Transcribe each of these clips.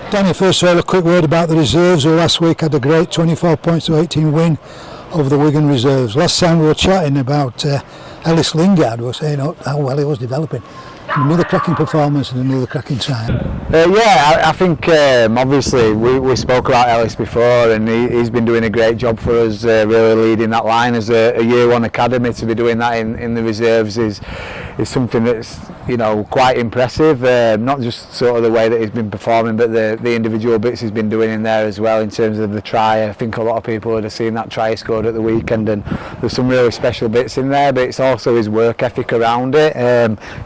Danny, first of all, a quick word about the reserves who last week had a great 24 points to 18 win over the Wigan reserves. Last time we were chatting about Ellis Lingard, we were saying how well he was developing. Another cracking performance and another cracking time. I think obviously we spoke about Ellis before, and he's been doing a great job for us, really leading that line as a year one academy. To be doing that in the reserves is something that's quite impressive. Not just sort of the way that he's been performing, but the individual bits he's been doing in there as well. In terms of the try, I think a lot of people would have seen that try he scored at the weekend, and there's some really special bits in there. But it's also his work ethic around it.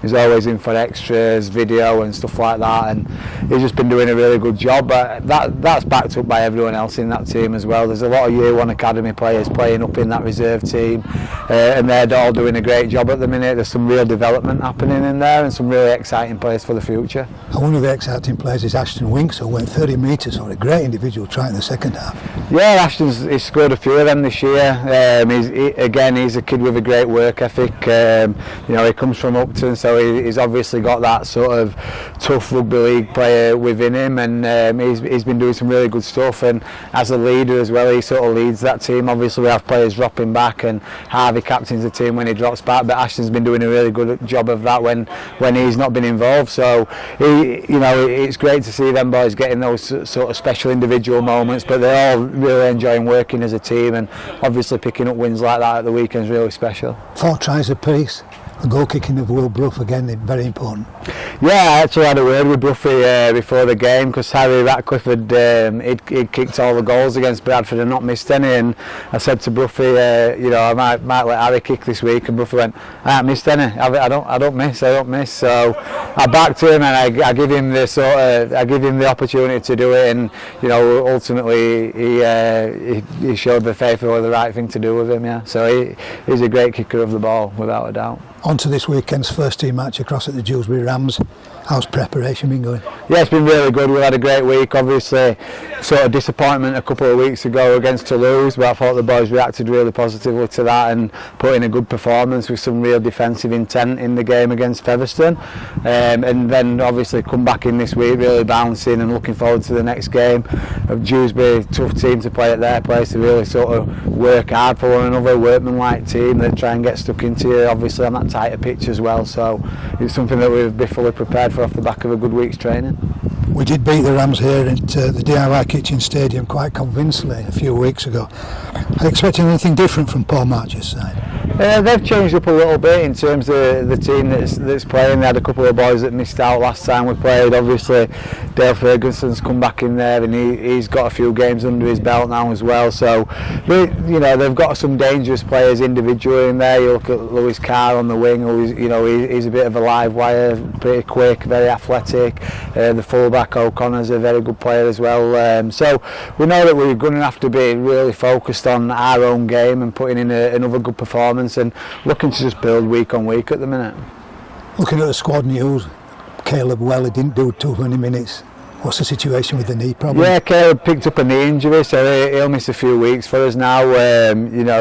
He's always in for extras, video and stuff like that, and he's just been doing a really good job. But that's backed up by everyone else in that team as well. There's a lot of year one academy players playing up in that reserve team, and they're all doing a great job at the minute. There's some real development happening in there and some really exciting players for the future. And one of the exciting players is Ashton Winks, who went 30 metres for a great individual try in the second half. Yeah, Ashton's scored a few of them this year. He's a kid with a great work ethic. He comes from Upton, so he's obviously got that sort of tough rugby league player within him, and he's been doing some really good stuff. And as a leader as well, he sort of leads that team. Obviously we have players dropping back, and Harvey captains the team when he drops back, but Ashton's been doing a really good job of that when he's not been involved. So it's great to see them boys getting those sort of special individual moments, but they're all really enjoying working as a team, and obviously picking up wins like that at the weekend is really special. 4 tries apiece. The goal kicking of Will Brough again, very important. Yeah, I actually had a word with Broughy before the game, because Harry Ratcliffe he'd kicked all the goals against Bradford and not missed any, and I said to Broughy, I might let Harry kick this week, and Broughy went, I haven't missed any. I don't miss. So I backed him, and I give him the opportunity to do it, and ultimately he showed the faith it was the right thing to do with him. Yeah, so he's a great kicker of the ball without a doubt. On to this weekend's first team match across at the Dewsbury Rams. How's preparation been going? Yeah, it's been really good. We've had a great week. Obviously, sort of disappointment a couple of weeks ago against Toulouse, but I thought the boys reacted really positively to that and put in a good performance with some real defensive intent in the game against Featherstone. And then obviously come back in this week really bouncing and looking forward to the next game of Dewsbury. Tough team to play at their place, to really sort of work hard for one another, workman-like team that try and get stuck into you, obviously on that tighter pitch as well. So it's something that we'll be fully prepared for off the back of a good week's training. We did beat the Rams here at the DIY Kitchen Stadium quite convincingly a few weeks ago. Are you expecting anything different from Paul March's side? They've changed up a little bit in terms of the team that's playing. They had a couple of boys that missed out last time we played. Obviously Dale Ferguson's come back in there, and he's got a few games under his belt now as well. So they've got some dangerous players individually in there. You look at Lewis Carr on the wing, he's a bit of a live wire, pretty quick, very athletic. The fullback O'Connor's a very good player as well. So we know that we're going to have to be really focused on our own game and putting in another good performance, and looking to just build week on week at the minute. Looking at the squad news, Caleb he didn't do too many minutes. What's the situation with the knee problem? Yeah, Caleb picked up a knee injury, so he'll miss a few weeks for us now.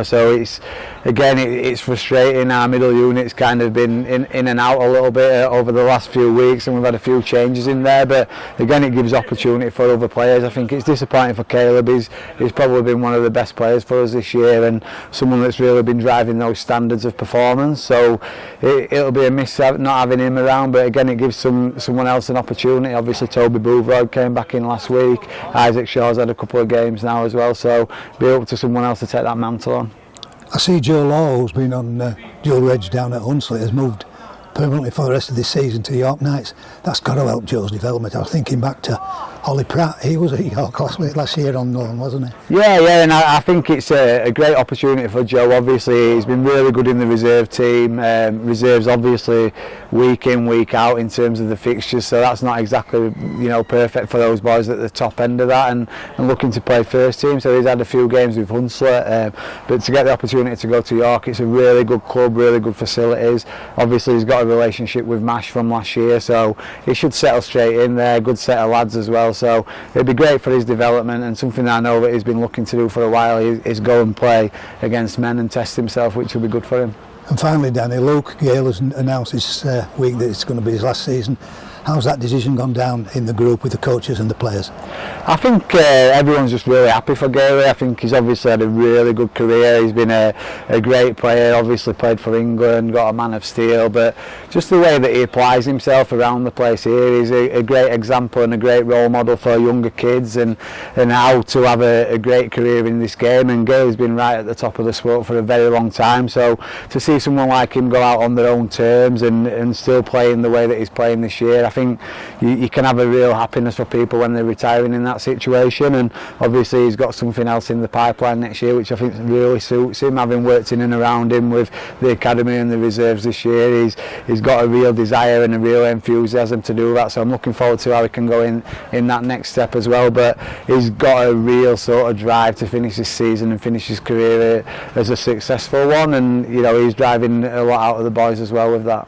So it's frustrating. Our middle unit's kind of been in and out a little bit over the last few weeks, and we've had a few changes in there. But again, it gives opportunity for other players. I think it's disappointing for Caleb. He's probably been one of the best players for us this year, and someone that's really been driving those standards of performance. So it'll be a miss not having him around. But again, it gives someone else an opportunity. Obviously, Toby Boothroyd came back in last week. Isaac Shaw's had a couple of games now as well, so be up to someone else to take that mantle on. I see Joe Law, who's been on dual reg down at Hunslet, has moved permanently for the rest of this season to York Knights. That's got to help Joe's development. I was thinking back to Ollie Pratt. He was at York last year on loan, wasn't he? Yeah, and I think it's a great opportunity for Joe. Obviously, he's been really good in the reserve team. Reserves obviously week in, week out in terms of the fixtures, so that's not exactly perfect for those boys at the top end of that, and looking to play first team. So he's had a few games with Hunslet, but to get the opportunity to go to York, it's a really good club, really good facilities. Obviously, he's got a relationship with Mash from last year, so he should settle straight in there. Good set of lads as well, so it'd be great for his development, and something that I know that he's been looking to do for a while is go and play against men and test himself, which will be good for him. And finally, Danny, Gale has announced this week that it's going to be his last season. How's that decision gone down in the group with the coaches and the players? I think everyone's just really happy for Gale. I think he's obviously had a really good career. He's been a great player, obviously played for England, got a man of steel, but just the way that he applies himself around the place here, he's a great example and a great role model for younger kids, and how to have a great career in this game. And Gale's been right at the top of the sport for a very long time, so to see someone like him go out on their own terms and still playing the way that he's playing this year, I think you can have a real happiness for people when they're retiring in that situation. And obviously he's got something else in the pipeline next year which I think really suits him, having worked in and around him with the academy and the reserves this year. He's got a real desire and a real enthusiasm to do that, so I'm looking forward to how he can go in that next step as well. But he's got a real sort of drive to finish this season and finish his career as a successful one, and you know, he's driving a lot out of the boys as well with that.